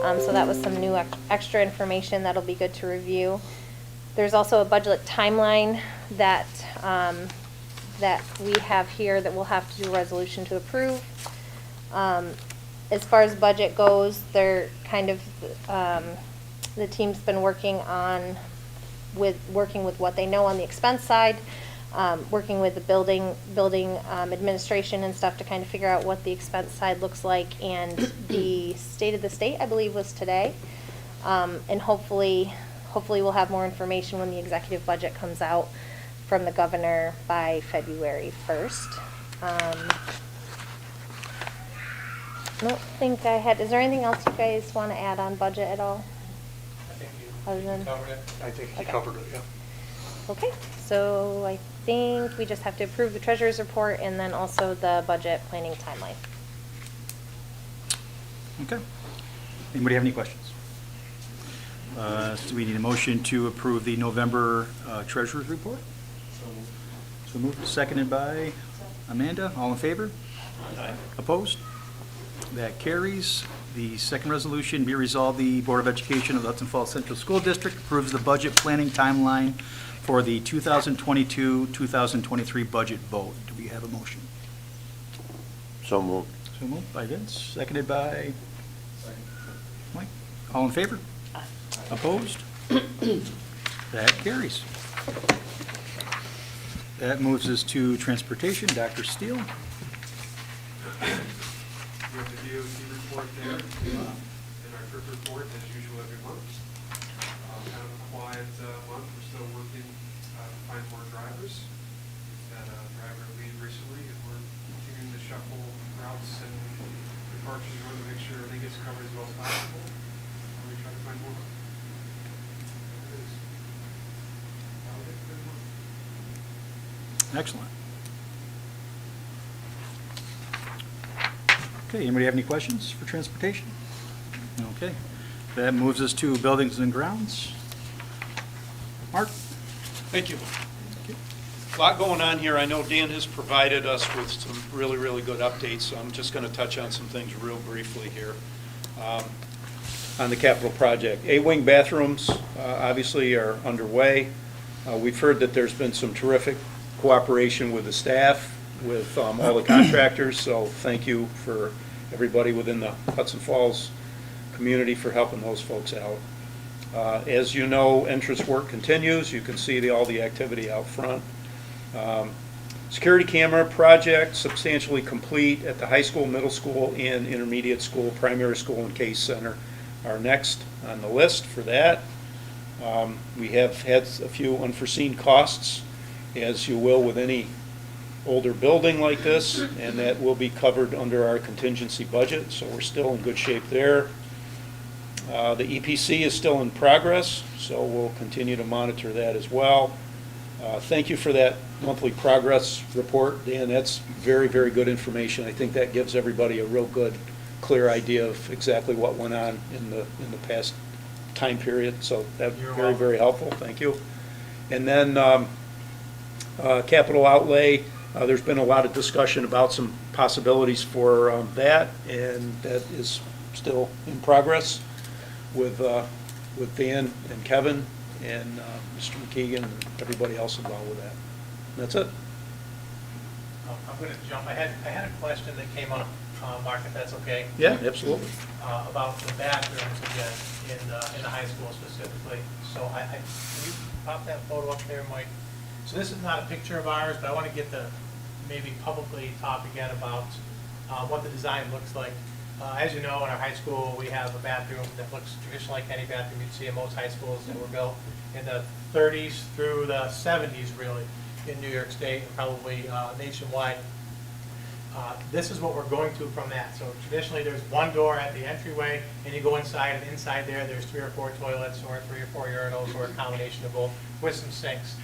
So that was some new extra information that'll be good to review. There's also a budget timeline that, that we have here that we'll have to do a resolution to approve. As far as budget goes, they're kind of, the team's been working with what they know on the expense side, working with the building administration and stuff to kind of figure out what the expense side looks like. And the state of the state, I believe, was today. And hopefully we'll have more information when the executive budget comes out from the governor by February 1st. I don't think I had, is there anything else you guys want to add on budget at all? I think you Other than covered it. I think he Okay. covered it, yeah. Okay, so I think we just have to approve the treasurer's report and then also the budget planning timeline. Okay. Anybody have any questions? So we need a motion to approve the November treasurer's report. So moved, seconded by Amanda. All in favor? Aye. Opposed? That carries. The second resolution, be resolved, the Board of Education of the Hudson Falls Central School District approves the budget planning timeline for the 2022-2023 budget vote. Do we have a motion? So moved. So moved by Vince, seconded by Mike. All in favor? Opposed? That carries. That moves us to transportation. Dr. Steele. We have the DOT report there, and our trip report as usual every month. Kind of a quiet month, we're still working to find more drivers. We've had a driver leave recently, and we're continuing to shuffle routes and departures around to make sure everything gets covered as well as possible. And we try to find more. There it is. That'll get good month. Excellent. Okay, anybody have any questions for transportation? Okay, that moves us to buildings and grounds. Mark? Thank you. A lot going on here. I know Dan has provided us with some really, really good updates, so I'm just going to touch on some things real briefly here. On the capital project, A-wing bathrooms obviously are underway. We've heard that there's been some terrific cooperation with the staff, with all the contractors, so thank you for everybody within the Hudson Falls community for helping those folks out. As you know, entrance work continues. You can see all the activity out front. Security camera project substantially complete at the high school, middle school, and intermediate school, primary school, and case center are next on the list for that. We have had a few unforeseen costs, as you will with any older building like this, and that will be covered under our contingency budget, so we're still in good shape there. The EPC is still in progress, so we'll continue to monitor that as well. Thank you for that monthly progress report, Dan. That's very, very good information. I think that gives everybody a real good, clear idea of exactly what went on in the past time period, so that's very, very helpful. Thank you. And then capital outlay. There's been a lot of discussion about some possibilities for that, and that is still in progress with Dan and Kevin and Mr. McKeegan and everybody else involved with that. And that's it. I'm going to jump. I had a question that came up, Mark, if that's okay. Yeah, absolutely. About the bathrooms again in the high school specifically. So can you pop that photo up there, Mike? So this is not a picture of ours, but I want to get the maybe publicly talk again about what the design looks like. As you know, in our high school, we have a bathroom that looks traditional like any bathroom you'd see in most high schools that were built in the 30s through the 70s, really, in New York State and probably nationwide. This is what we're going to from that. So traditionally, there's one door at the entryway, and you go inside, and inside there's 3 or 4 toilets or 3 or 4 urinals or a combination of both with some sinks.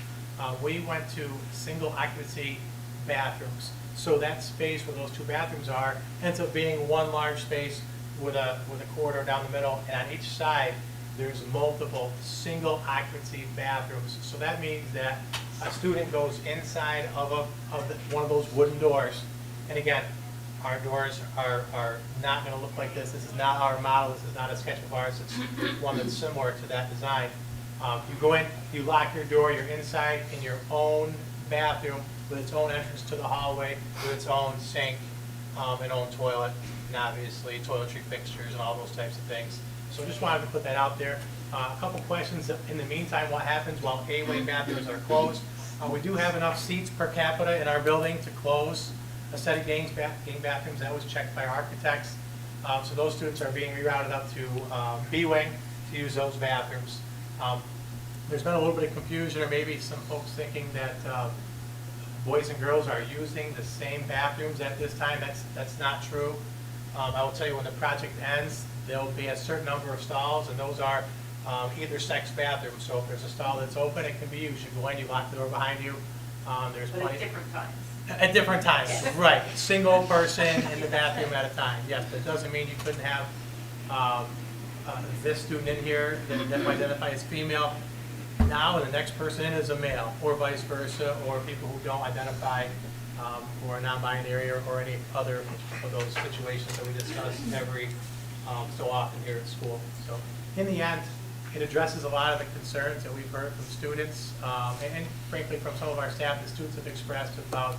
We went to single occupancy bathrooms. So that space where those 2 bathrooms are ends up being one large space with a corridor down the middle, and on each side there's multiple single occupancy bathrooms. So that means that a student goes inside of one of those wooden doors, and again, our doors are not gonna look like this. This is not our model, this is not a sketch of ours, it's one that's similar to that design. You go in, you lock your door, you're inside in your own bathroom with its own entrance to the hallway, with its own sink, and own toilet, and obviously toiletry fixtures and all those types of things. So just wanted to put that out there. A couple questions in the meantime, what happens while A-wing bathrooms are closed? We do have enough seats per capita in our building to close a set of gang bathrooms. That was checked by our architects. So those students are being rerouted up to B-wing to use those bathrooms. There's been a little bit of confusion, or maybe some folks thinking that boys and girls are using the same bathrooms at this time. That's not true. I will tell you, when the project ends, there'll be a certain number of stalls, and those are either sex bathrooms. So if there's a stall that's open, it can be used. You go in, you lock the door behind you. There's But plenty. at different times. At different times, right. Single person in the bathroom at a time. Yes, that doesn't mean you couldn't have this student in here that might identify as female now, and the next person in is a male, or vice versa, or people who don't identify, who are non-binary, or any other of those situations that we discuss every so often here at school. So in the end, it addresses a lot of the concerns that we've heard from students, and frankly from some of our staff that students have expressed about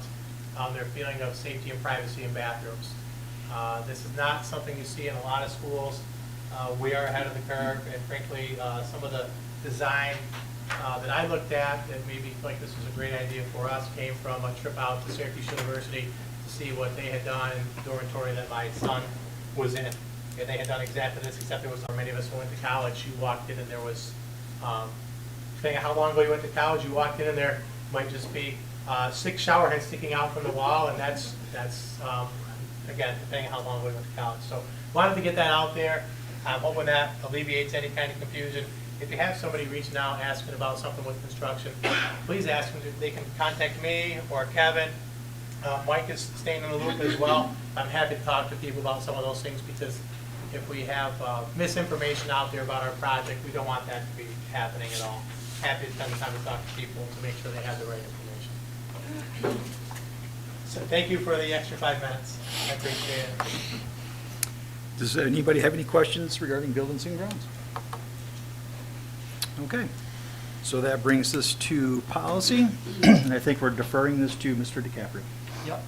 their feeling of safety and privacy in bathrooms. This is not something you see in a lot of schools. We are ahead of the curve, and frankly, some of the design that I looked at that made me feel like this was a great idea for us came from a trip out to Syracuse University to see what they had done in the dormitory that my son was in. And they had done exactly this, except there was many of us who went to college. You walked in and there was, depending on how long ago you went to college, you walked in and there might just be 6 shower heads sticking out from the wall, and that's again, depending on how long ago you went to college. So wanted to get that out there. I'm hoping that alleviates any kind of confusion. If you have somebody reaching out asking about something with construction, please ask them. They can contact me or Kevin. Mike is staying in the loop as well. I'm happy to talk to people about some of those things, because if we have misinformation out there about our project, we don't want that to be happening at all. Happy to spend the time to talk to people to make sure they have the right information. So thank you for the extra 5 minutes. I appreciate it. Does anybody have any questions regarding buildings and grounds? Okay, so that brings us to policy, and I think we're deferring this to Mr. DiCaprio. Yep.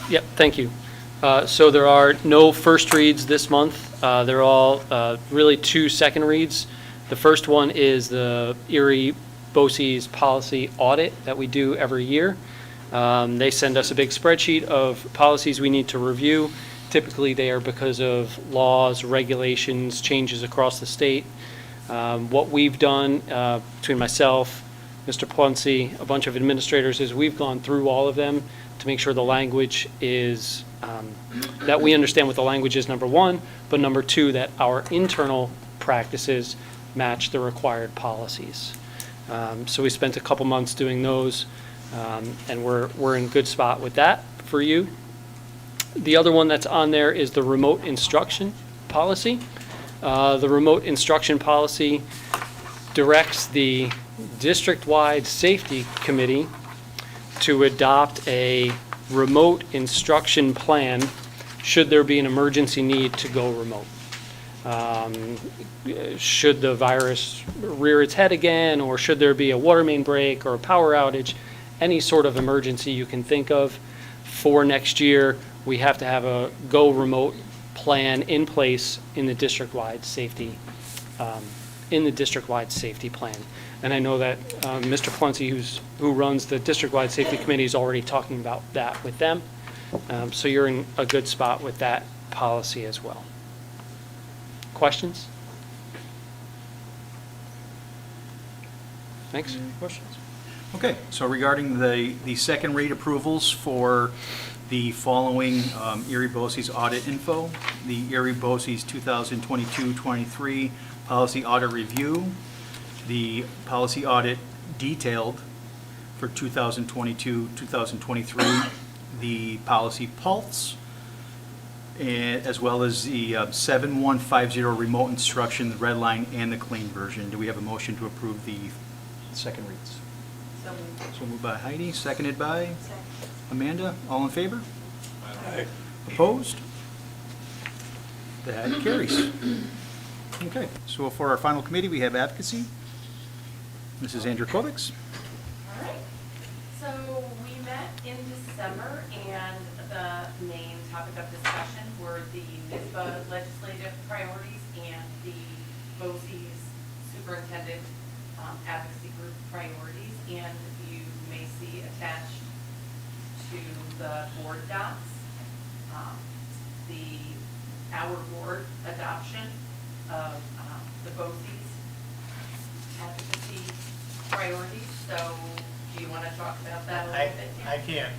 Yep, thank you. So there are no first reads this month. They're all really 2 second reads. The first one is the Erie BOCES policy audit that we do every year. They send us a big spreadsheet of policies we need to review. Typically, they are because of laws, regulations, changes across the state. What we've done between myself, Mr. Plunsey, a bunch of administrators, is we've gone through all of them to make sure the language is, that we understand what the language is, number one, but number two, that our internal practices match the required policies. So we spent a couple months doing those, and we're in good spot with that for you. The other one that's on there is the remote instruction policy. The remote instruction policy directs the district-wide safety committee to adopt a remote instruction plan should there be an emergency need to go remote. Should the virus rear its head again, or should there be a water main break or a power outage, any sort of emergency you can think of for next year, we have to have a go remote plan in place in the district-wide safety plan. And I know that Mr. Plunsey, who runs the district-wide safety committee, is already talking about that with them. So you're in a good spot with that policy as well. Questions? Thanks. Any questions? Okay, so regarding the second read approvals for the following Erie BOCES audit info, the Erie BOCES 2022-23 policy audit review, the policy audit detailed for 2022-2023, the policy pulse, as well as the 7150 remote instruction, the red line, and the clean version. Do we have a motion to approve the second reads? So moved. So moved by Heidi, seconded by Amanda, all in favor? Opposed? That carries. Okay, so for our final committee, we have advocacy. Mrs. Andrew Kovics. All right. So we met in December, and the main topic of discussion were the NISBA legislative priorities and the BOCES superintendent advocacy group priorities. And you may see attached to the board docs our board adoption of the BOCES advocacy priorities. So do you want to talk about that a little bit? I can.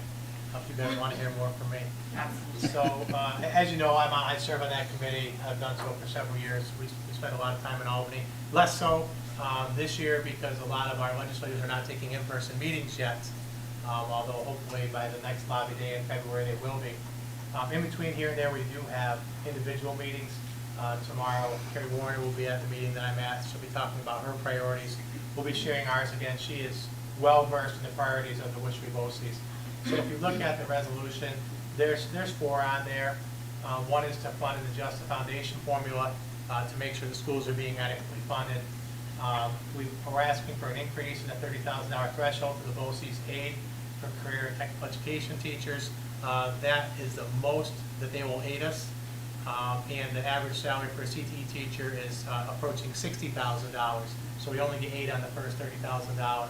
If you guys want to hear more from me. Absolutely. So, as you know, I serve on that committee. I've done so for several years. We spent a lot of time in Albany. Less so this year because a lot of our legislators are not taking in-person meetings yet, although hopefully by the next lobby day in February they will be. In between here and there, we do have individual meetings. Tomorrow, Carrie Warner will be at the meeting that I'm at. She'll be talking about her priorities. We'll be sharing ours again. She is well-versed in the priorities of the Wishwe BOCES. So if you look at the resolution, there's 4 on there. One is to fund and adjust the foundation formula to make sure the schools are being adequately funded. We're asking for an increase in the $30,000 threshold for the BOCES aid for career and technical education teachers. That is the most that they will aid us. And the average salary for a CTE teacher is approaching $60,000. So we only get aid on the first $30,000.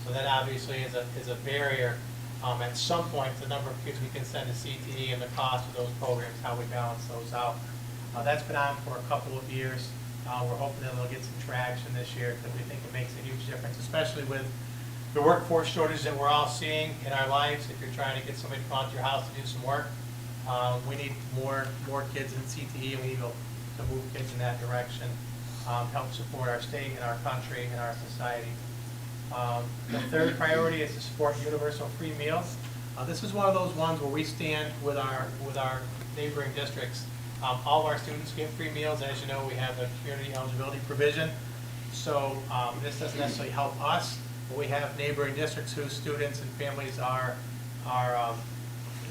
So that obviously is a barrier. At some point, the number of kids we can send to CTE and the cost of those programs, how we balance those out. That's been on for a couple of years. We're hoping that they'll get some traction this year because we think it makes a huge difference, especially with the workforce shortage that we're all seeing in our lives. If you're trying to get somebody to come out to your house to do some work, we need more kids in CTE, and we need to move kids in that direction, help support our state and our country and our society. The third priority is to support universal free meals. This is one of those ones where we stand with our neighboring districts. All of our students get free meals. As you know, we have the community eligibility provision. So this doesn't necessarily help us, but we have neighboring districts whose students and families are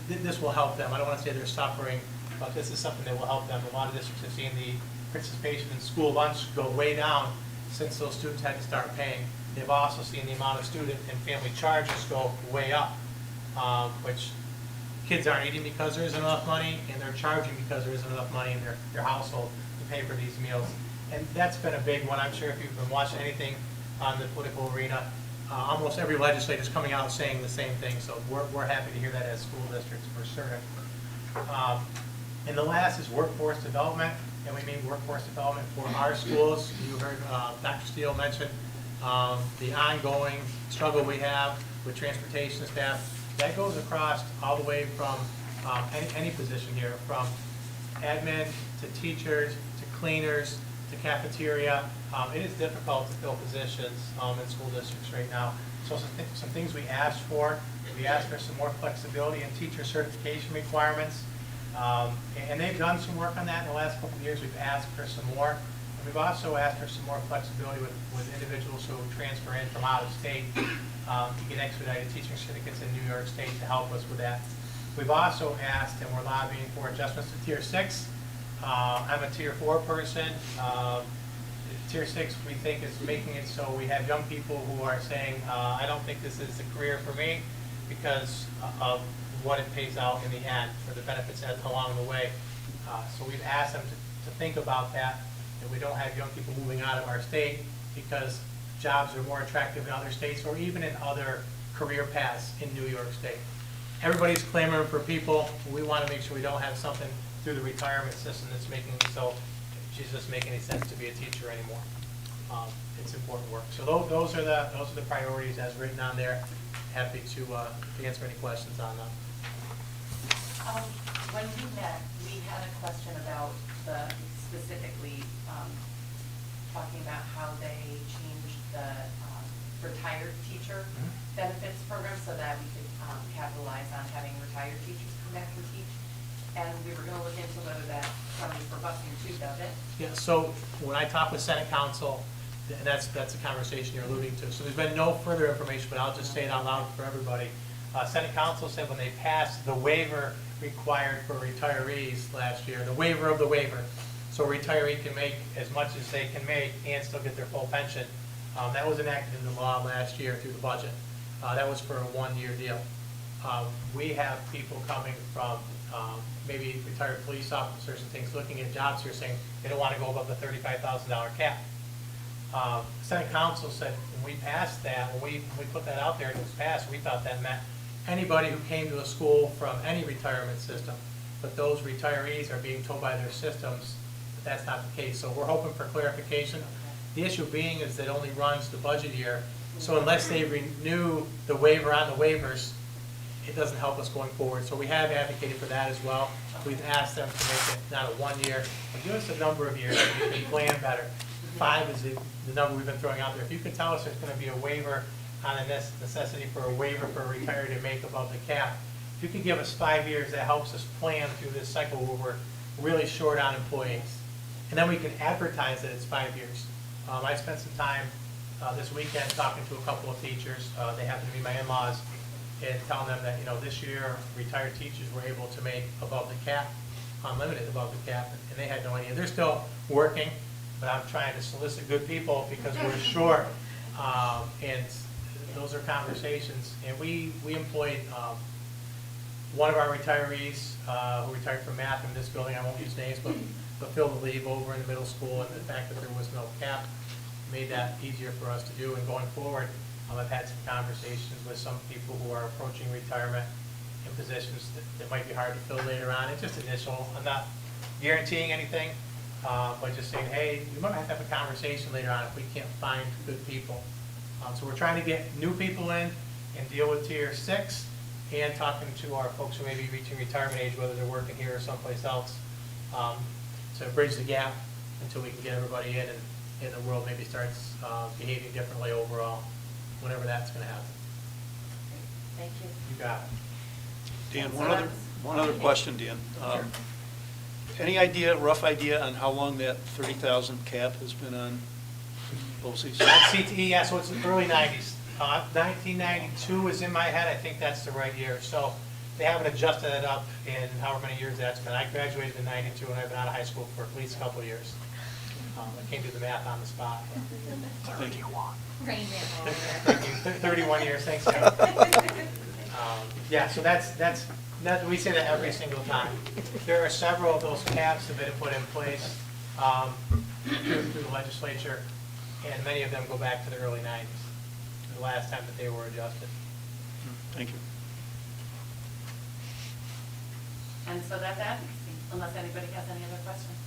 this will help them. I don't want to say they're suffering, but this is something that will help them. A lot of districts have seen the participation in school lunch go way down since those students had to start paying. They've also seen the amount of student and family charges go way up, which kids aren't eating because there isn't enough money, and they're charging because there isn't enough money in their household to pay for these meals. And that's been a big one. I'm sure if you've been watching anything on the political arena, almost every legislator is coming out saying the same thing. So we're happy to hear that as school districts for certain. And the last is workforce development, and we mean workforce development for our schools. You heard Dr. Steele mention the ongoing struggle we have with transportation staff. That goes across all the way from any position here, from admin to teachers to cleaners to cafeteria. It is difficult to fill positions in school districts right now. So some things we asked for. We asked for some more flexibility in teacher certification requirements. And they've done some work on that in the last couple of years. We've asked for some more. And we've also asked for some more flexibility with individuals who transfer in from out of state to get expedited teaching certificates in New York State to help us with that. We've also asked, and we're lobbying for adjustments to Tier 6. I'm a Tier 4 person. Tier 6 we think is making it so we have young people who are saying, I don't think this is a career for me because of what it pays out in the end for the benefits along the way. So we've asked them to think about that we don't have young people moving out of our state because jobs are more attractive in other states or even in other career paths in New York State. Everybody's clamoring for people. We want to make sure we don't have something through the retirement system that's making it so it doesn't make any sense to be a teacher anymore. It's important work. So those are the priorities as written on there. Happy to answer any questions on them. When we met, we had a question about specifically talking about how they changed the retired teacher benefits program so that we could capitalize on having retired teachers come back and teach. And we were going to look into whether that funding for busing too, does it? Yeah, so when I talk with Senate Council, and that's the conversation you're alluding to. So there's been no further information, but I'll just say it out loud for everybody. Senate Council said when they passed the waiver required for retirees last year, the waiver of the waiver, so a retiree can make as much as they can make and still get their full pension. That was enacted into law last year through the budget. That was for a one-year deal. We have people coming from maybe retired police officers and things looking at jobs here saying they don't want to go above the $35,000 cap. Senate Council said when we passed that, when we put that out there and it was passed, we thought that meant anybody who came to a school from any retirement system. But those retirees are being told by their systems that that's not the case. So we're hoping for clarification. The issue being is that it only runs the budget year. So unless they renew the waiver on the waivers, it doesn't help us going forward. So we have advocated for that as well. We've asked them to make it not a 1 year, but give us a number of years so we can plan better. 5 is the number we've been throwing out there. If you can tell us there's going to be a waiver on a necessity for a waiver for a retiree to make above the cap, if you can give us 5 years, that helps us plan through this cycle where we're really short on employees. And then we can advertise that it's 5 years. I spent some time this weekend talking to a couple of teachers. They happen to be my in-laws, and telling them that, this year retired teachers were able to make above the cap, unlimited above the cap, and they had no idea. They're still working, but I'm trying to solicit good people because we're short. And those are conversations. And we employed one of our retirees who retired from math in this building. I won't use names, but filled the leave over in the middle school, and the fact that there was no cap made that easier for us to do. And going forward, I've had some conversations with some people who are approaching retirement in positions that might be hard to fill later on. It's just initial. I'm not guaranteeing anything, but just saying, hey, we might have to have a conversation later on if we can't find good people. So we're trying to get new people in and deal with tier 6 and talking to our folks who may be reaching retirement age, whether they're working here or someplace else, to bridge the gap until we can get everybody in and the world maybe starts behaving differently overall, whenever that's going to happen. Thank you. You got it. Dan, So one other question, Dan. Any idea, rough idea on how long that 30,000 cap has been on BOCES? CTE, yeah, so it's the early 90s. 1992 is in my head. I think that's the right year. So they haven't adjusted it up in however many years that's been. I graduated in 92, and I've been out of high school for at least a couple of years. I can't do the math on the spot. Thank you. Rain Man. Thank you. 31 years, thanks, Kevin. Yeah, so that's, we say that every single time. There are several of those caps that have been put in place through the legislature, and many of them go back to the early 90s, the last time that they were adjusted. Thank you. And so that's advocacy, unless anybody has any other questions.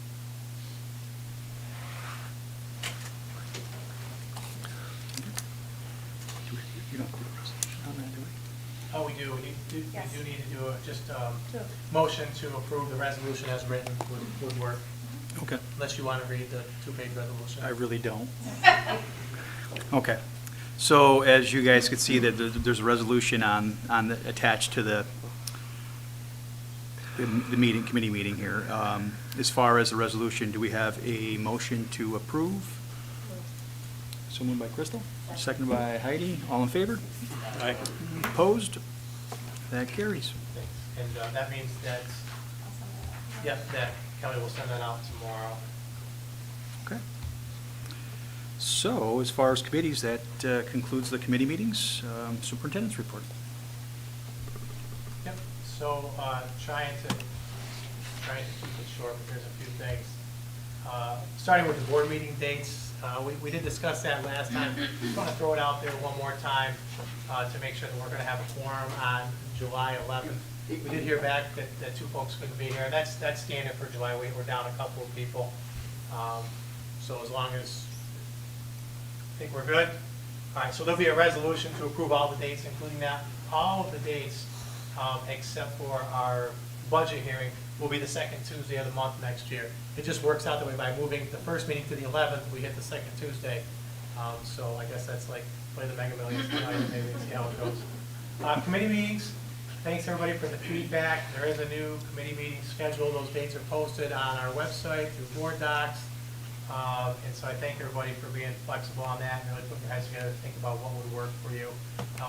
You don't have to do a resolution on that, do we? Oh, we do. We Yes. do need to do just motion to approve the resolution as written would work, Okay. unless you want to read the 2-page resolution. I really don't. Okay. So as you guys could see, that there's a resolution attached to the meeting, committee meeting here. As far as the resolution, do we have a motion to approve? So moved by Crystal, seconded by Heidi. All in favor? Aye. Opposed? That carries. Thanks. And that means that, that Kelly will send that out tomorrow. Okay. So as far as committees, that concludes the committee meetings. Superintendent's report. Yep, so trying to keep it short, but there's a few things. Starting with the board meeting dates, we did discuss that last time. Just want to throw it out there one more time to make sure that we're going to have a quorum on July 11th. We did hear back that 2 folks couldn't be here. That's standard for July. We're down a couple of people. So as long as I think we're good. All right, so there'll be a resolution to approve all the dates, including that. All of the dates, except for our budget hearing, will be the second Tuesday of the month next year. It just works out that way by moving the first meeting to the 11th, we hit the second Tuesday. So I guess that's like play the Mega Millions tonight, maybe see how it goes. Committee meetings, thanks everybody for the feedback. There is a new committee meeting schedule. Those dates are posted on our website through board docs. And so I thank everybody for being flexible on that and really putting your heads together to think about what would work for you.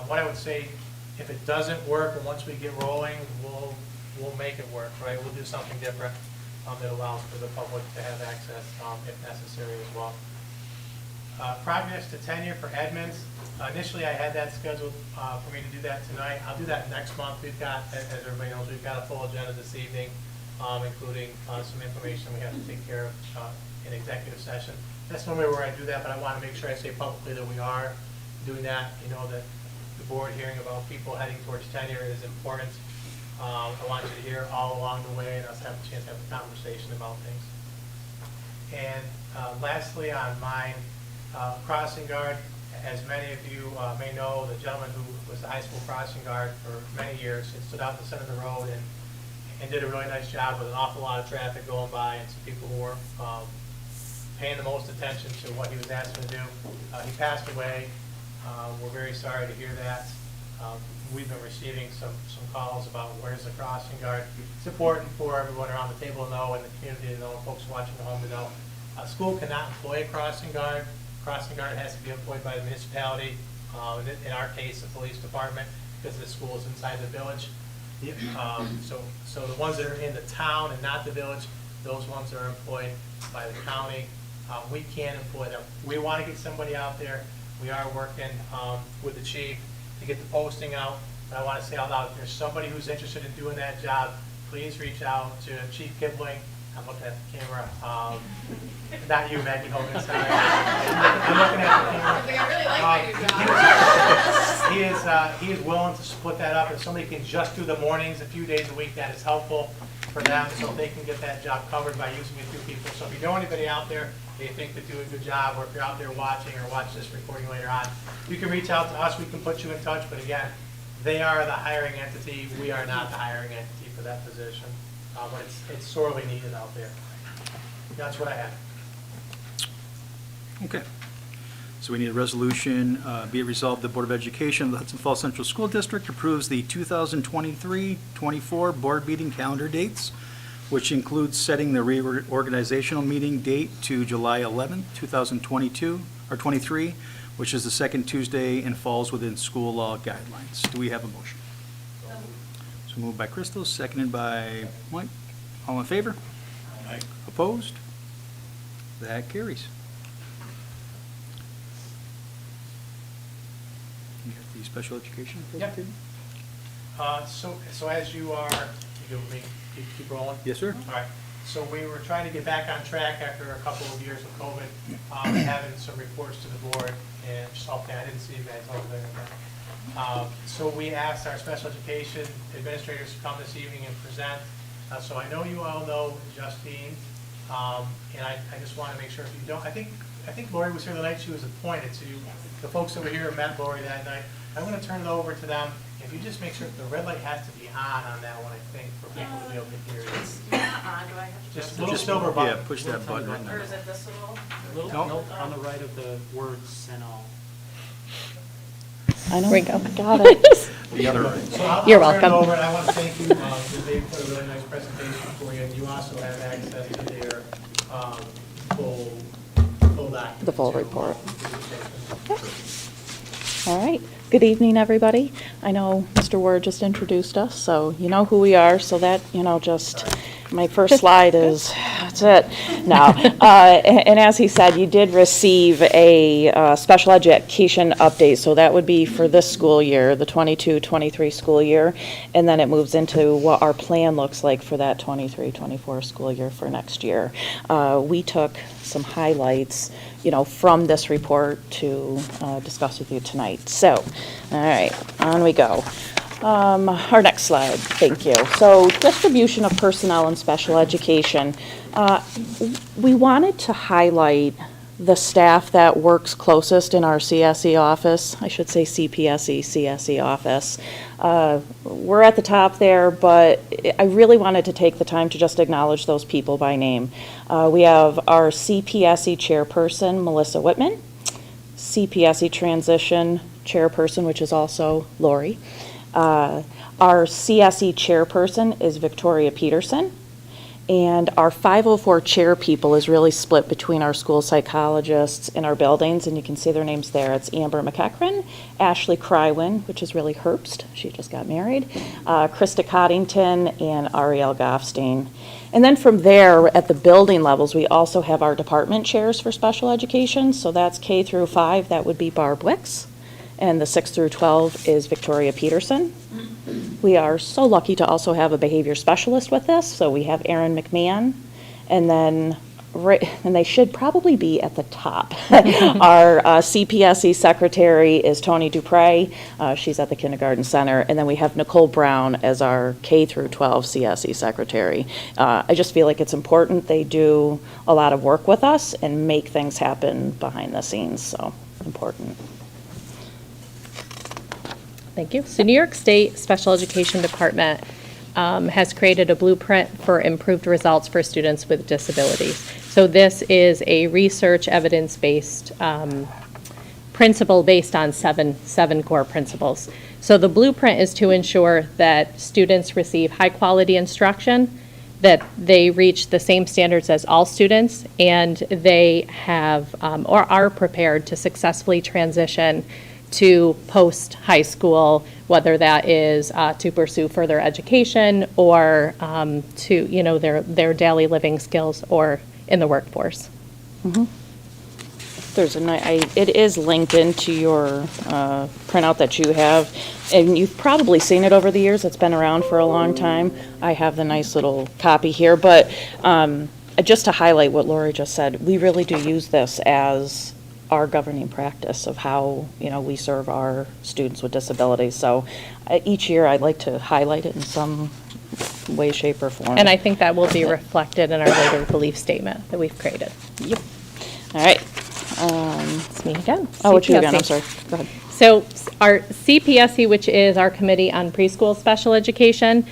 What I would say If it doesn't work, and once we get rolling, we'll make it work, right? We'll do something different that allows for the public to have access if necessary as well. Progress to tenure for Edmonds. Initially, I had that scheduled for me to do that tonight. I'll do that next month. We've got, as everybody knows, we've got a full agenda this evening, including some information we have to take care of in executive session. That's normally where I do that, but I want to make sure I say publicly that we are doing that. You know that the board hearing about people heading towards tenure is important. I want you to hear all along the way and us have a chance to have a conversation about things. And lastly, on mine, crossing guard, as many of you may know, the gentleman who was the high school crossing guard for many years and stood out in the center of the road and did a really nice job with an awful lot of traffic going by and some people who were paying the most attention to what he was asked to do. He passed away. We're very sorry to hear that. We've been receiving some calls about where's the crossing guard. It's important for everyone around the table to know and the community to know, and folks watching at home to know. A school cannot employ a crossing guard. Crossing guard has to be employed by the municipality, in our case, the police department, because the school is inside the village. So the ones that are in the town and not the village, those ones are employed by the county. We can't employ them. We want to get somebody out there. We are working with the chief to get the posting out. But I want to say out loud, if there's somebody who's interested in doing that job, please reach out to Chief Kibling. I'm looking at the camera. Not you, Maggie Hogan, sorry. I'm looking at the camera. I think I really like my new job. He is willing to split that up. If somebody can just do the mornings a few days a week, that is helpful for them, so they can get that job covered by using a few people. So if you know anybody out there that you think could do a good job, or if you're out there watching or watch this recording later on, you can reach out to us. We can put you in touch. But again, they are the hiring entity. We are not the hiring entity for that position. But it's sorely needed out there. That's what I have. Okay. So we need a resolution, be it resolved, the Board of Education of the Hudson Falls Central School District approves the 2023-24 board meeting calendar dates, which includes setting the reorganizational meeting date to July 11th, 2022, or 23, which is the second Tuesday and falls within school law guidelines. Do we have a motion? So moved by Crystal, seconded by Mike. All in favor? Aye. Opposed? That carries. You got the special education? Yep. So as you are, you good with me? Keep rolling? Yes, sir. All right. So we were trying to get back on track after a couple of years of COVID, having some reports to the board, and just, okay, I didn't see you guys over there. So we asked our special education administrators to come this evening and present. So I know you all know Justine, and I just want to make sure if you don't, I think Lori was here the night she was appointed, so the folks that were here met Lori that night. I'm going to turn it over to them. If you just make sure the red light has to be on that one, I think, for people to be able to hear you. It's not on, do I have to? Just a little Just- silver button. Yeah, push that button right Or now. is it this little? Little Nope. note on the right of the words and all. I know. There we go. Got it. The other right. So I'll You're turn it welcome. over, and I want to thank you, because they put a really nice presentation for you, and you also have access to their full document. The full too, report. presentation. All right. Good evening, everybody. I know Mr. Ward just introduced us, so you know who we are. So that, just my first slide is, that's it. Now, and as he said, you did receive a special education update. So that would be for this school year, the 22-23 school year. And then it moves into what our plan looks like for that 23-24 school year for next year. We took some highlights, from this report to discuss with you tonight. So, all right, on we go. Our next slide, thank you. So, distribution of personnel in special education. We wanted to highlight the staff that works closest in our CSE office, I should say CPSE, CSE office. We're at the top there, but I really wanted to take the time to just acknowledge those people by name. We have our CPSE chairperson, Melissa Whitman, CPSE transition chairperson, which is also Lori. Our CSE chairperson is Victoria Peterson, And our 504 chair people is really split between our school psychologists in our buildings, and you can see their names there. It's Amber McEachran, Ashley Crywin, which is really Herbst, she just got married, Krista Coddington, and Ariel Goffstein. And then from there, at the building levels, we also have our department chairs for special education. So that's K through 5, that would be Barb Wicks. And the 6 through 12 is Victoria Peterson. We are so lucky to also have a behavior specialist with us. So we have Erin McMahon. And then, and they should probably be at the top. Our CPSE secretary is Tony Dupre. She's at the kindergarten center. And then we have Nicole Brown as our K through 12 CSE secretary. I just feel like it's important. They do a lot of work with us and make things happen behind the scenes. So important. Thank you. So New York State Special Education Department has created a blueprint for improved results for students with disabilities. So this is a research evidence-based principle based on seven core principles. So the blueprint is to ensure that students receive high-quality instruction, that they reach the same standards as all students, and they have or are prepared to successfully transition to post-high school, whether that is to pursue further education or to, you know, their daily living skills or in the workforce. Mm-hmm. There's it is linked into your printout that you have, and you've probably seen it over the years. It's been around for a long time. I have the nice little copy here, but just to highlight what Lori just said, we really do use this as our governing practice of how, you know, we serve our students with disabilities. So each year I'd like to highlight it in some way, shape, or form. And I think that will be reflected in our later belief statement that we've created. Yep. All right. It's me again. Oh, it's you again. I'm CPSE. sorry. Go ahead. So our CPSE, which is our Committee on Preschool Special Education,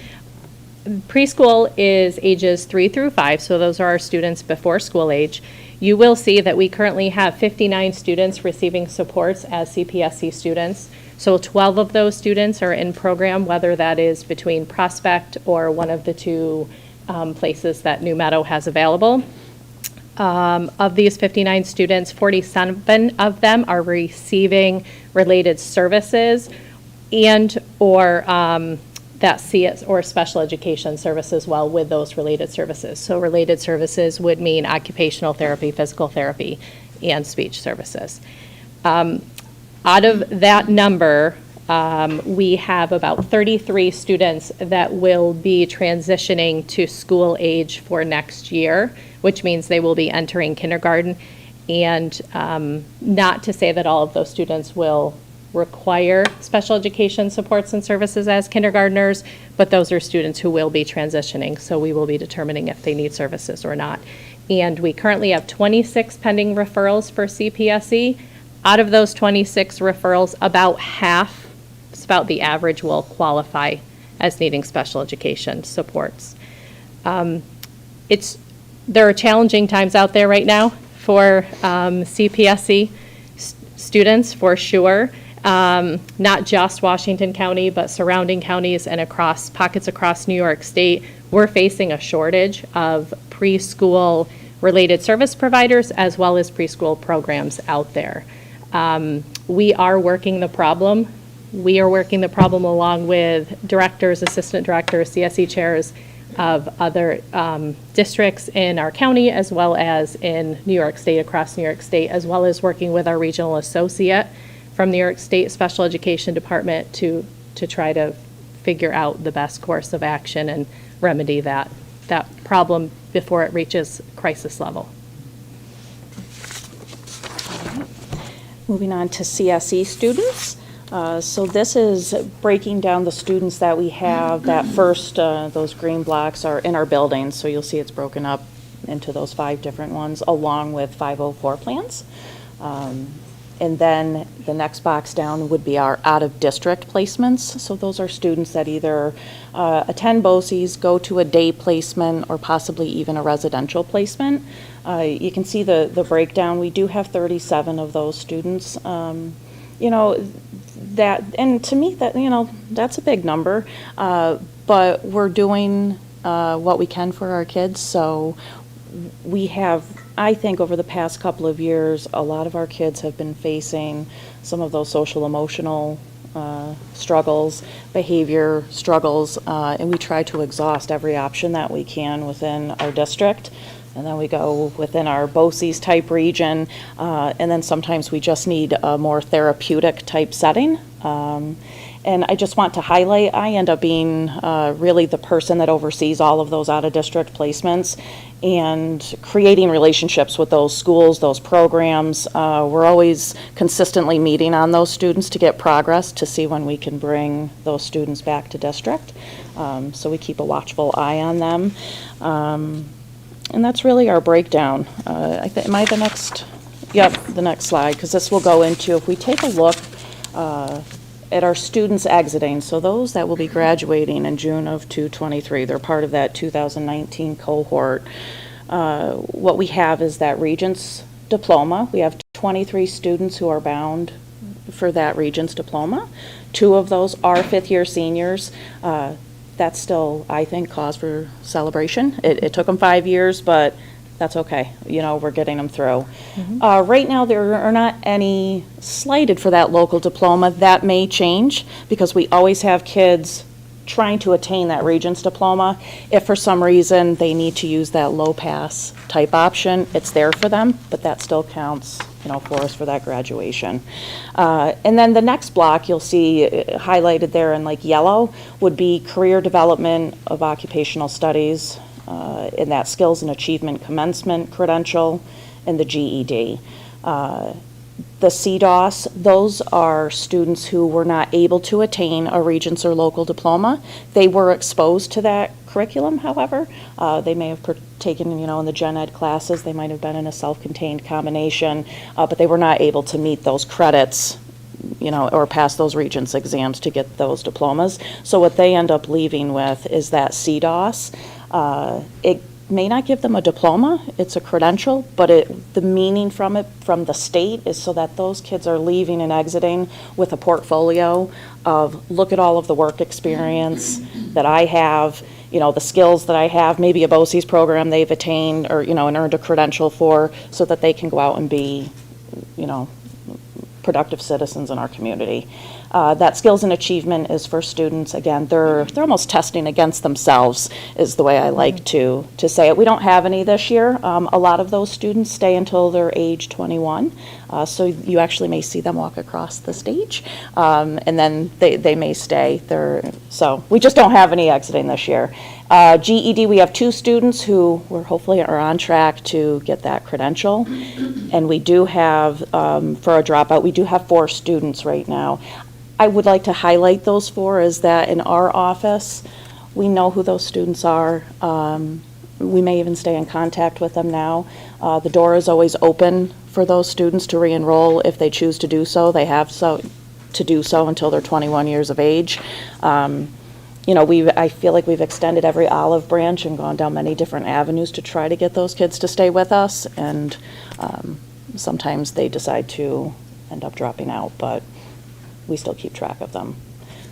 preschool is ages 3 through 5, so those are our students before school age. You will see that we currently have 59 students receiving supports as CPSE students. So 12 of those students are in program, whether that is between Prospect or one of the two places that New Meadow has available. Of these 59 students, 47 of them are receiving related services and or that CS or special education service as well with those related services. So related services would mean occupational therapy, physical therapy, and speech services. Out of that number, we have about 33 students that will be transitioning to school age for next year, which means they will be entering kindergarten. And not to say that all of those students will require special education supports and services as kindergartners, but those are students who will be transitioning, so we will be determining if they need services or not. And we currently have 26 pending referrals for CPSE. Out of those 26 referrals, about half, it's about the average, will qualify as needing special education supports. There are challenging times out there right now for CPSE students, for sure. Not just Washington County, but surrounding counties and across pockets across New York State. We're facing a shortage of preschool related service providers as well as preschool programs out there. We are working the problem. We are working the problem along with directors, assistant directors, CSE chairs of other districts in our county as well as in New York State, across New York State, as well as working with our regional associate from New York State Special Education Department to try to figure out the best course of action and remedy that problem before it reaches crisis level. Moving on to CSE students. So this is breaking down the students that we have. That first, those green blocks are in our buildings, so you'll see it's broken up into those 5 different ones, along with 504 plans. And then the next box down would be our out-of-district placements. So those are students that either attend BOCES, go to a day placement, or possibly even a residential placement. You can see the breakdown. We do have 37 of those students. You know, that, and to me, that, you know, that's a big number. But we're doing what we can for our kids. So we have, I think, over the past couple of years, a lot of our kids have been facing some of those social emotional struggles, behavior struggles, and we try to exhaust every option that we can within our district. And then we go within our BOCES type region, and then sometimes we just need a more therapeutic type setting. And I just want to highlight, I end up being really the person that oversees all of those out-of-district placements and creating relationships with those schools, those programs. We're always consistently meeting on those students to get progress, to see when we can bring those students back to district. So we keep a watchful eye on them. And that's really our breakdown. Am I the next? Yep, the next slide, because this will go into, if we take a look at our students exiting, so those that will be graduating in June of 2023, they're part of that 2019 cohort. What we have is that Regents diploma. We have 23 students who are bound for that Regents diploma. 2 of those are fifth-year seniors. That's still, I think, cause for celebration. It took them 5 years, but that's okay. You know, we're getting them through. Right now, there are not any slated for that local diploma. That may change because we always have kids trying to attain that Regents diploma. If for some reason they need to use that low pass type option, it's there for them, but that still counts, you know, for us for that graduation. And then the next block you'll see highlighted there in like yellow would be career development of occupational studies, in that skills and achievement commencement credential, and the GED. The CDOS, those are students who were not able to attain a Regents or local diploma. They were exposed to that curriculum, however. They may have taken, you know, in the gen ed classes, they might have been in a self-contained combination, but they were not able to meet those credits, you know, or pass those Regents exams to get those diplomas. So what they end up leaving with is that CDOS. It may not give them a diploma, it's a credential, but the meaning from it, from the state, is so that those kids are leaving and exiting with a portfolio of, look at all of the work experience that I have, you know, the skills that I have, maybe a BOCES program they've attained or, you know, and earned a credential for, so that they can go out and be, you know, productive citizens in our community. That skills and achievement is for students, again, they're almost testing against themselves, is the way I like to say it. We don't have any this year. A lot of those students stay until they're age 21, so you actually may see them walk across the stage, and then they may stay. So we just don't have any exiting this year. GED, we have 2 students who we're hopefully are on track to get that credential, and we do have, for a dropout, we do have 4 students right now. I would like to highlight those 4 is that in our office, we know who those students are. We may even stay in contact with them now. The door is always open for those students to re-enroll if they choose to do so. They have to do so until they're 21 years of age. You know, I feel like we've extended every olive branch and gone down many different avenues to try to get those kids to stay with us, and sometimes they decide to end up dropping out, but we still keep track of them.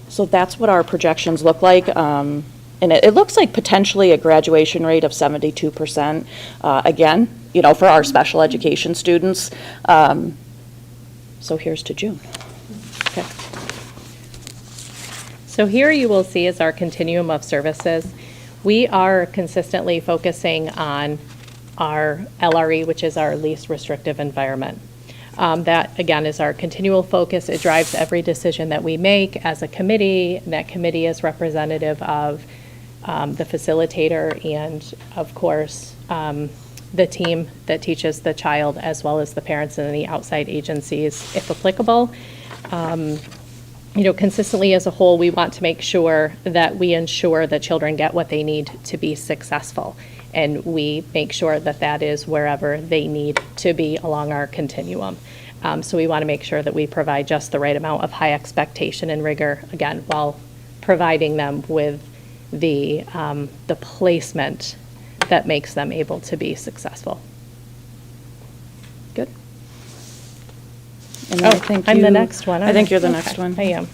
So that's what our projections look like. And it looks like potentially a graduation rate of 72%, again, you know, for our special education students. So here's to June. Okay. So here you will see is our continuum of services. We are consistently focusing on our LRE, which is our least restrictive environment. That, again, is our continual focus. It drives every decision that we make as a committee, and that committee is representative of the facilitator and, of course, the team that teaches the child, as well as the parents and the outside agencies, if applicable. You know, consistently as a whole, we want to make sure that we ensure that children get what they need to be successful. And we make sure that that is wherever they need to be along our continuum. So we want to make sure that we provide just the right amount of high expectation and rigor, again, while providing them with the placement that makes them able to be successful. Good. And then I think I'm the you- next one. I aren't think you're the Okay, next one. I am.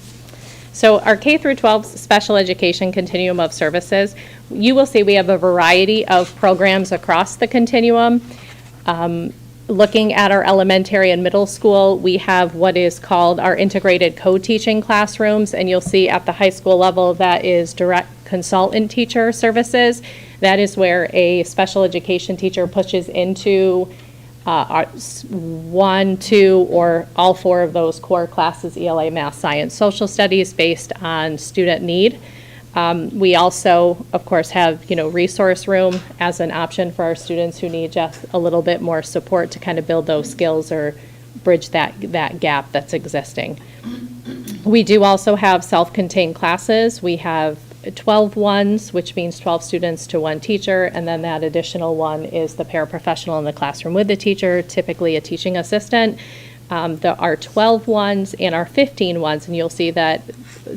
So our K through 12 special education continuum of services, you will see we have a variety of programs across the continuum. Looking at our elementary and middle school, we have what is called our integrated co-teaching classrooms, and you'll see at the high school level that is direct consultant teacher services. That is where a special education teacher pushes into one, two, or all four of those core classes, ELA, math, science, social studies, based on student need. We also, of course, have, resource room as an option for our students who need just a little bit more support to kind of build those skills or bridge that gap that's existing. We do also have self-contained classes. We have 12 ones, which means 12 students to one teacher, and then that additional one is the paraprofessional in the classroom with the teacher, typically a teaching assistant. There are 12 ones and our 15 ones, and you'll see that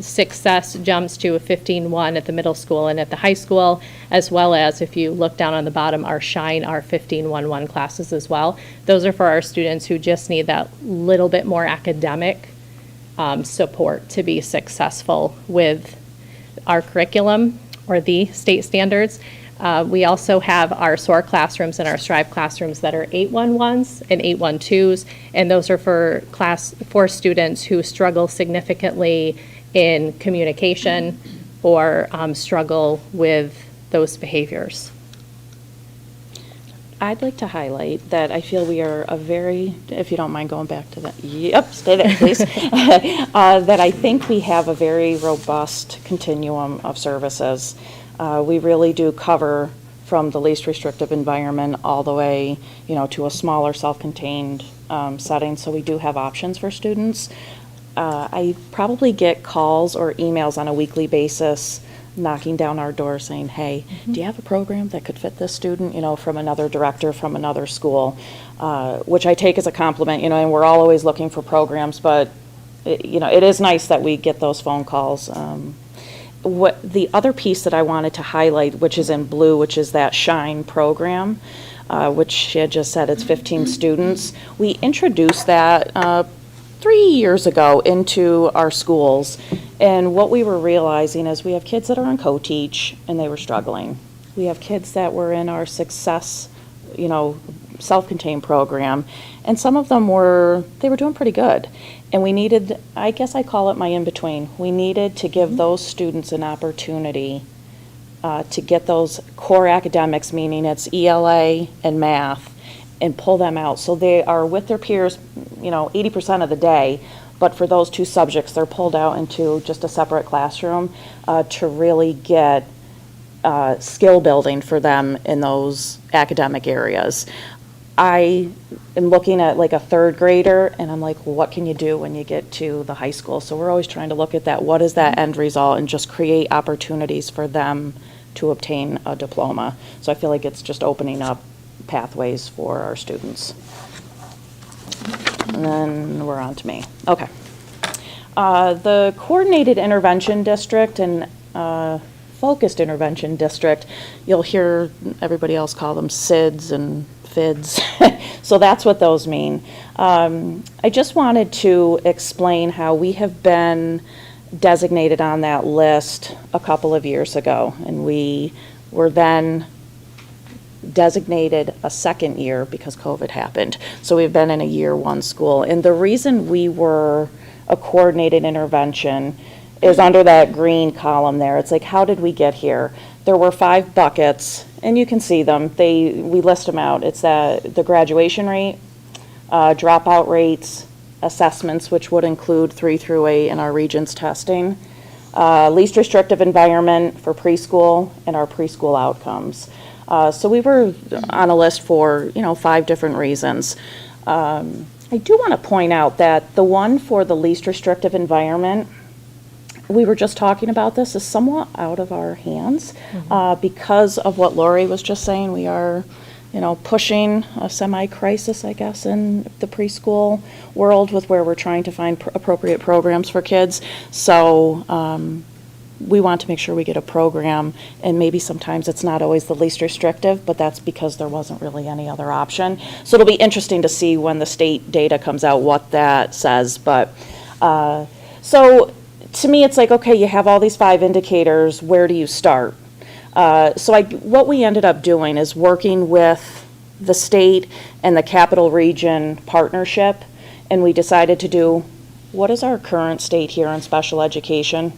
success jumps to a 15-1 at the middle school and at the high school, as well as, if you look down on the bottom, our Shine, our 15-1-1 classes as well. Those are for our students who just need that little bit more academic support to be successful with our curriculum or the state standards. We also have our SOAR classrooms and our Strive classrooms that are 811s and 812s, and those are for students who struggle significantly in communication or struggle with those behaviors. I'd like to highlight that I feel we are a very, if you don't mind going back to that, yep, stay there, please. That I think we have a very robust continuum of services. We really do cover from the least restrictive environment all the way, to a smaller self-contained setting. So we do have options for students. I probably get calls or emails on a weekly basis knocking down our door saying, hey, do you have a program that could fit this student, from another director from another school, which I take as a compliment, and we're all always looking for programs, but, it is nice that we get those phone calls. What the other piece that I wanted to highlight, which is in blue, which is that Shine program, which she had just said it's 15 students. We introduced that 3 years ago into our schools, and what we were realizing is we have kids that are on co-teach and they were struggling. We have kids that were in our success, self-contained program, and some of them they were doing pretty good. And we needed, I guess I call it my in-between. We needed to give those students an opportunity to get those core academics, meaning it's ELA and math, and pull them out. So they are with their peers, 80% of the day, but for those two subjects, they're pulled out into just a separate classroom to really get skill building for them in those academic areas. I am looking at like a third grader, and I'm like, well, what can you do when you get to the high school? So we're always trying to look at that. What is that end result? And just create opportunities for them to obtain a diploma. So I feel like it's just opening up pathways for our students. And then we're on to me. Okay. The Coordinated Intervention District and Focused Intervention District, you'll hear everybody else call them SIDS and FIDS. So that's what those mean. I just wanted to explain how we have been designated on that list a couple of years ago, and we were then designated a second year because COVID happened. So we've been in a year one school. And the reason we were a coordinated intervention is under that green column there. It's like, how did we get here? There were 5 buckets, and you can see them. We list them out. It's the graduation rate, dropout rates, assessments, which would include 3 through 8 in our Regents testing, least restrictive environment for preschool, and our preschool outcomes. So we were on a list for, 5 different reasons. I do want to point out that the one for the least restrictive environment, we were just talking about this, is somewhat out of our hands because of what Lori was just saying. We are, pushing a semi-crisis, I guess, in the preschool world with where we're trying to find appropriate programs for kids. So we want to make sure we get a program, and maybe sometimes it's not always the least restrictive, but that's because there wasn't really any other option. So it'll be interesting to see when the state data comes out what that says. But so to me, it's like, okay, you have all these 5 indicators, where do you start? What we ended up doing is working with the state and the Capital Region partnership, and we decided to do, what is our current state here in special education?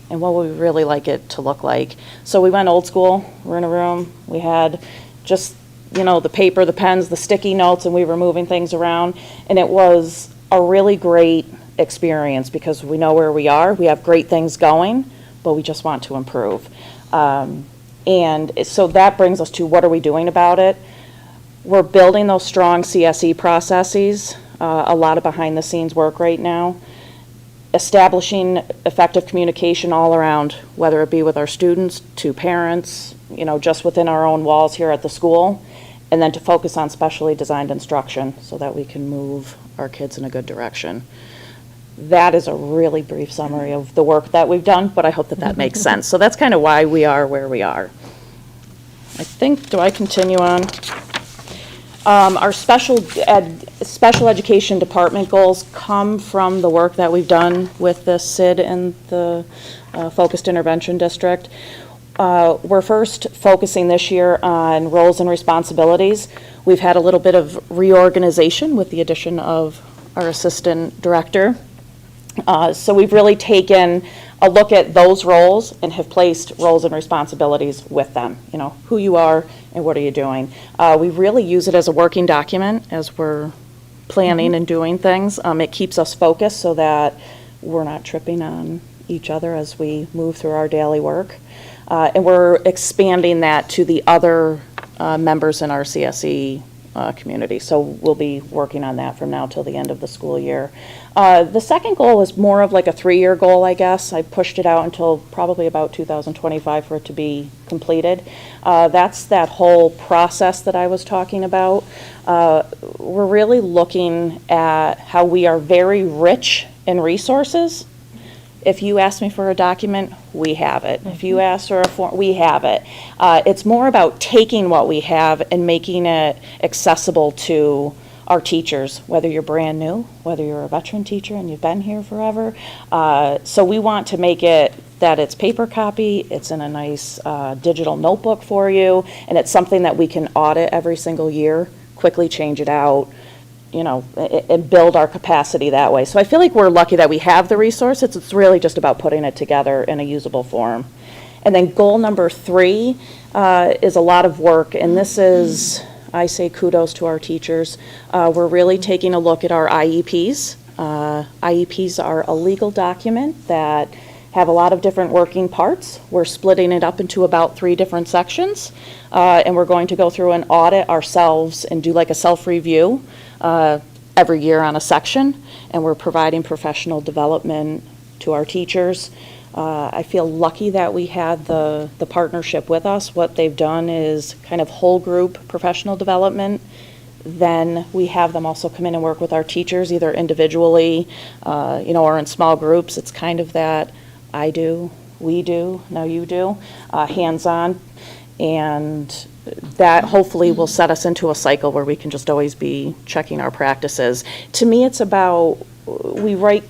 And what would we really like it to look like? So we went old school. We're in a room. We had just, the paper, the pens, the sticky notes, and we were moving things around. And it was a really great experience because we know where we are. We have great things going, but we just want to improve. And so that brings us to, what are we doing about it? We're building those strong CSE processes, a lot of behind the scenes work right now. Establishing effective communication all around, whether it be with our students, to parents, just within our own walls here at the school, and then to focus on specially designed instruction so that we can move our kids in a good direction. That is a really brief summary of the work that we've done, but I hope that that makes sense. So that's kind of why we are where we are. I think, do I continue on? Our special education department goals come from the work that we've done with the SID and the Focused Intervention District. We're first focusing this year on roles and responsibilities. We've had a little bit of reorganization with the addition of our assistant director. So we've really taken a look at those roles and have placed roles and responsibilities with them. Who you are and what are you doing. We really use it as a working document as we're planning and doing things. It keeps us focused so that we're not tripping on each other as we move through our daily work. And we're expanding that to the other members in our CSE community. So we'll be working on that from now till the end of the school year. The second goal is more of like a 3-year goal, I guess. I pushed it out until probably about 2025 for it to be completed. That's that whole process that I was talking about. We're really looking at how we are very rich in resources. If you ask me for a document, we have it. If you ask for a form, we have it. It's more about taking what we have and making it accessible to our teachers, whether you're brand new, whether you're a veteran teacher and you've been here forever. So we want to make it that it's paper copy, it's in a nice digital notebook for you, and it's something that we can audit every single year, quickly change it out, and build our capacity that way. So I feel like we're lucky that we have the resources. It's really just about putting it together in a usable form. And then goal number 3 is a lot of work, and this is, I say kudos to our teachers. We're really taking a look at our IEPs. IEPs are a legal document that have a lot of different working parts. We're splitting it up into about 3 different sections, and we're going to go through and audit ourselves and do like a self-review every year on a section, and we're providing professional development to our teachers. I feel lucky that we had the partnership with us. What they've done is kind of whole group professional development. Then we have them also come in and work with our teachers, either individually, or in small groups. It's kind of that I do, we do, now you do, hands-on. And that hopefully will set us into a cycle where we can just always be checking our practices. To me, it's about, we write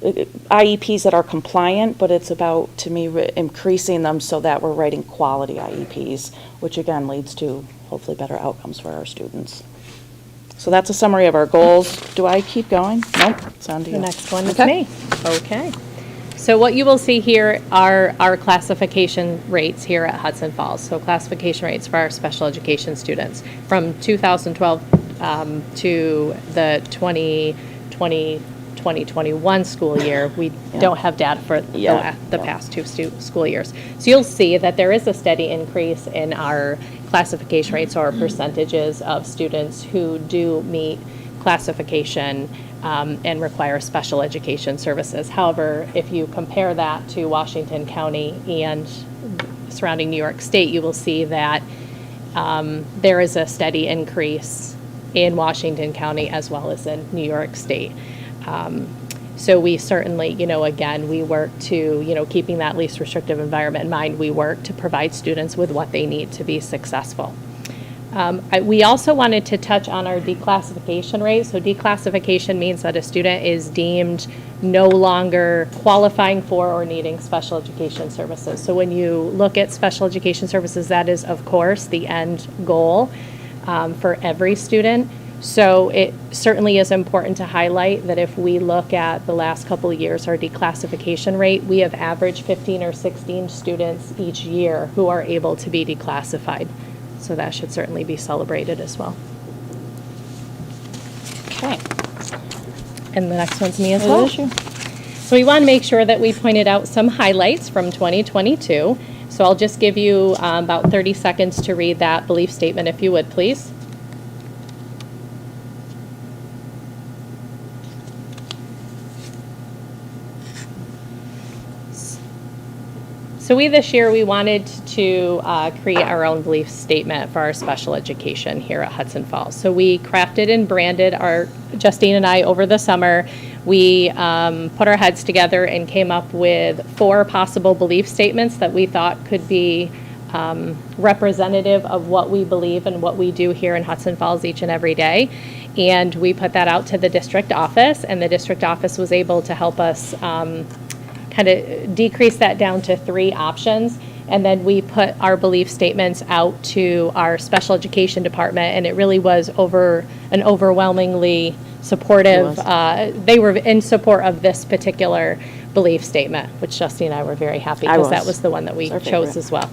IEPs that are compliant, but it's about, to me, increasing them so that we're writing quality IEPs, which again leads to hopefully better outcomes for our students. So that's a summary of our goals. Do I keep going? Nope, it's on to you. The next one is Okay. me. Okay. So what you will see here are our classification rates here at Hudson Falls. So classification rates for our special education students from 2012 to the 2020-2021 school year. We don't have data for the past 2 school years. So you'll see that there is a steady increase in our classification rates or percentages of students who do meet classification and require special education services. However, if you compare that to Washington County and surrounding New York State, you will see that there is a steady increase in Washington County as well as in New York State. So we certainly, again, we work to, keeping that least restrictive environment in mind, we work to provide students with what they need to be successful. We also wanted to touch on our declassification rate. So declassification means that a student is deemed no longer qualifying for or needing special education services. So when you look at special education services, that is, of course, the end goal for every student. So it certainly is important to highlight that if we look at the last couple of years, our declassification rate, we have averaged 15 or 16 students each year who are able to be declassified. So that should certainly be celebrated as well. Okay. And the next one's me as It well. is you. So we want to make sure that we pointed out some highlights from 2022. So I'll just give you about 30 seconds to read that belief statement, if you would, please. So this year, we wanted to create our own belief statement for our special education here at Hudson Falls. So we crafted and branded Justine and I over the summer. We put our heads together and came up with 4 possible belief statements that we thought could be representative of what we believe and what we do here in Hudson Falls each and every day. And we put that out to the district office, and the district office was able to help us kind of decrease that down to 3 options. And then we put our belief statements out to our special education department, and it really was an overwhelmingly supportive, they were in support of this particular belief statement, which Justine and I were very happy because that was the one that we chose as well.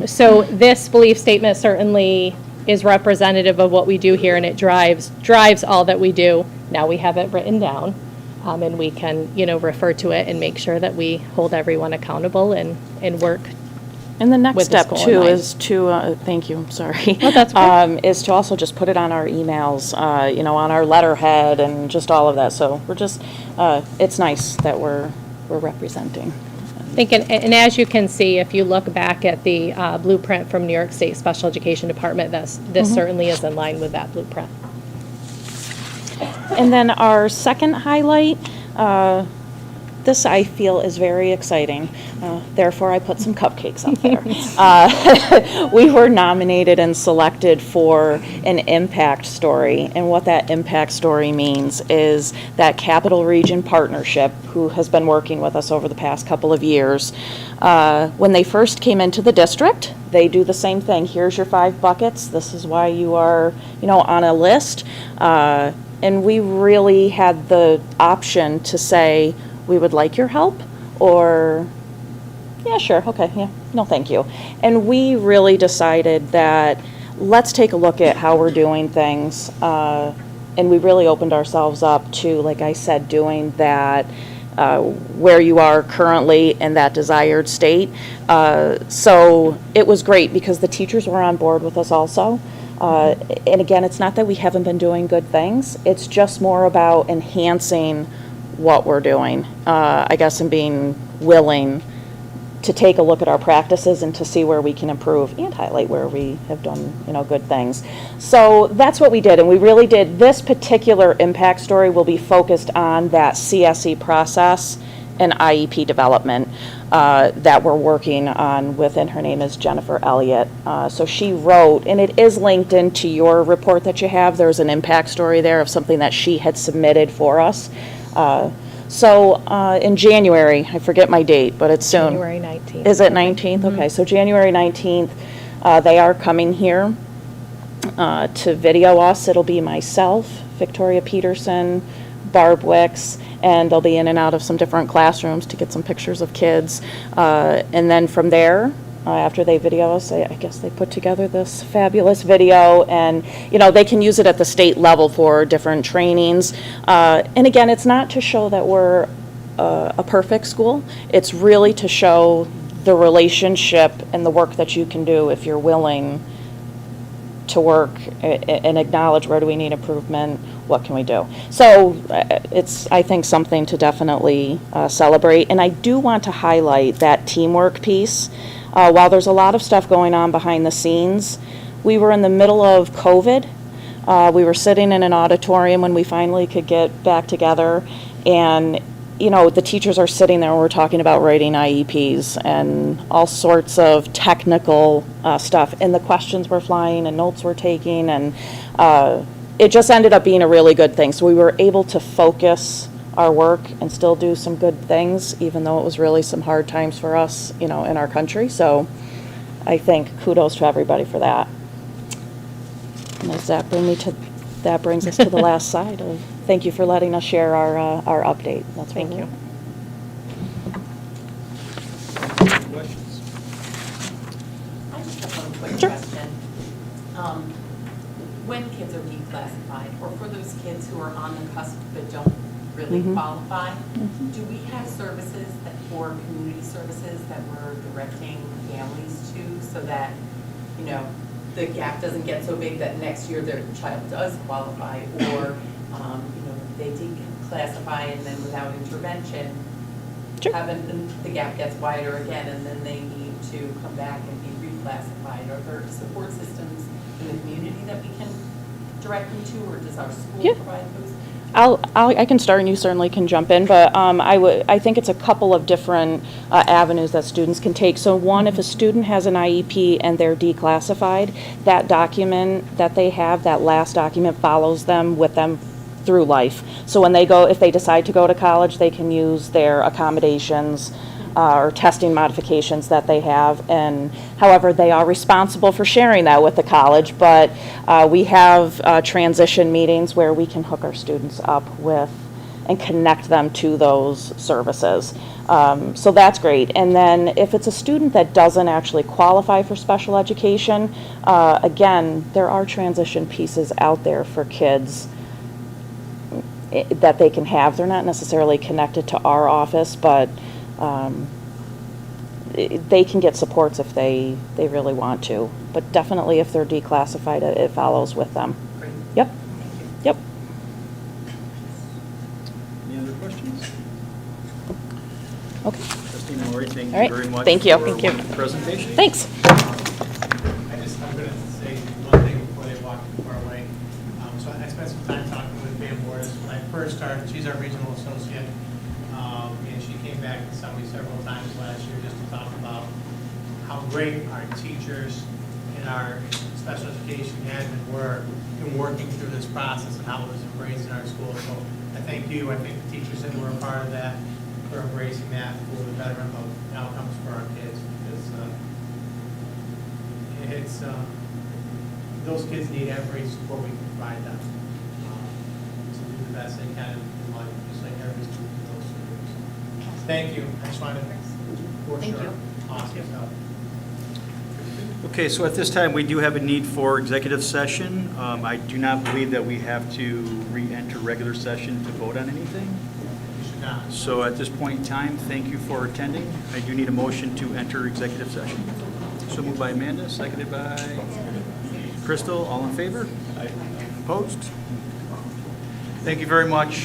So this belief statement certainly is representative of what we do here, and it drives all that we do. Now we have it written down. And we can, refer to it and make sure that we hold everyone accountable and work. And the next with this step goal in too mind. is to, thank you, sorry. Oh, that's okay. Is to also just put it on our emails, on our letterhead and just all of that. So we're just, it's nice that we're representing. And as you can see, if you look back at the blueprint from New York State Special Education Department, this certainly is in line with that blueprint. And then our second highlight, this I feel is very exciting. Therefore, I put some cupcakes up there. We were nominated and selected for an impact story. And what that impact story means is that Capital Region Partnership, who has been working with us over the past couple of years, when they first came into the district, they do the same thing. Here's your 5 buckets. This is why you are, on a list. And we really had the option to say, we would like your help, or, yeah, sure, okay, yeah, no, thank you. And we really decided that let's take a look at how we're doing things. And we really opened ourselves up to, like I said, doing that where you are currently in that desired state. So it was great because the teachers were on board with us also. And again, it's not that we haven't been doing good things. It's just more about enhancing what we're doing, I guess, and being willing to take a look at our practices and to see where we can improve and highlight where we have done, good things. So that's what we did, and we really did. This particular impact story will be focused on that CSE process and IEP development that we're working on with, and her name is Jennifer Elliott. So she wrote, and it is linked into your report that you have. There's an impact story there of something that she had submitted for us. So in January, I forget my date, but it's soon. January 19th. Is it 19th? Okay, so January 19th, they are coming here to video us. It'll be myself, Victoria Peterson, Barb Wicks, and they'll be in and out of some different classrooms to get some pictures of kids. And then from there, after they video us, I guess they put together this fabulous video, and they can use it at the state level for different trainings. And again, it's not to show that we're a perfect school. It's really to show the relationship and the work that you can do if you're willing to work and acknowledge where do we need improvement, what can we do. So it's, I think, something to definitely celebrate. And I do want to highlight that teamwork piece. While there's a lot of stuff going on behind the scenes, we were in the middle of COVID. We were sitting in an auditorium when we finally could get back together, and you know, the teachers are sitting there and we're talking about writing IEPs and all sorts of technical stuff. And the questions were flying and notes were taking, and it just ended up being a really good thing. So we were able to focus our work and still do some good things, even though it was really some hard times for us, you know, in our country. So I think kudos to everybody for that. And does that brings us to the last side of, thank you for letting us share our update. That's Thank you. Questions? I just have one quick Sure. question. When kids are declassified, or for those kids who are on the cusp but don't really Mhm. qualify, do we have services that, or community services that we're directing families to so that, you know, the gap doesn't get so big that next year their child does qualify, or, you know, they declassify and then without intervention, Sure. the gap gets wider again, and then they need to come back and be reclassified? Are there support systems in the community that we can direct them to, or does our school Yeah. provide those? I can start and you certainly can jump in, but I think it's a couple of different avenues that students can take. So one, if a student has an IEP and they're declassified, that document that they have, that last document follows them with them through life. So when they go, if they decide to go to college, they can use their accommodations or testing modifications that they have. And however, they are responsible for sharing that with the college, but we have transition meetings where we can hook our students up with and connect them to those services. So that's great. And then if it's a student that doesn't actually qualify for special education, again, there are transition pieces out there for kids that they can have. They're not necessarily connected to our office, but they can get supports if they really want to. But definitely if they're declassified, it follows with them. Great. Yep, yep. Any other questions? Okay, Trustee Maury, thank All right. you very much Thank you. for Thank you. the presentation. Thanks. I'm going to say one thing before they walk too far away. So I spent some time talking with Pam Morris. When I first started, she's our regional associate, and she came back to Summit several times last year just to talk about how great our teachers in our special education admin were in working through this process and how it was embraced in our school. So I thank you. I think the teachers that were a part of that for embracing that for the betterment of outcomes for our kids, because it's those kids need every support we can provide them to do the best they can in life, just like every student goes through. So, thank you. I just wanted to for Thank sure. you. Awesome stuff. Okay, so at this time, we do have a need for executive session. I do not believe that we have to re-enter regular session to vote on anything. You should not. So at this point in time, thank you for attending. I do need a motion to enter executive session. So moved by Amanda, seconded by Crystal. All in favor? Opposed? Thank you very much.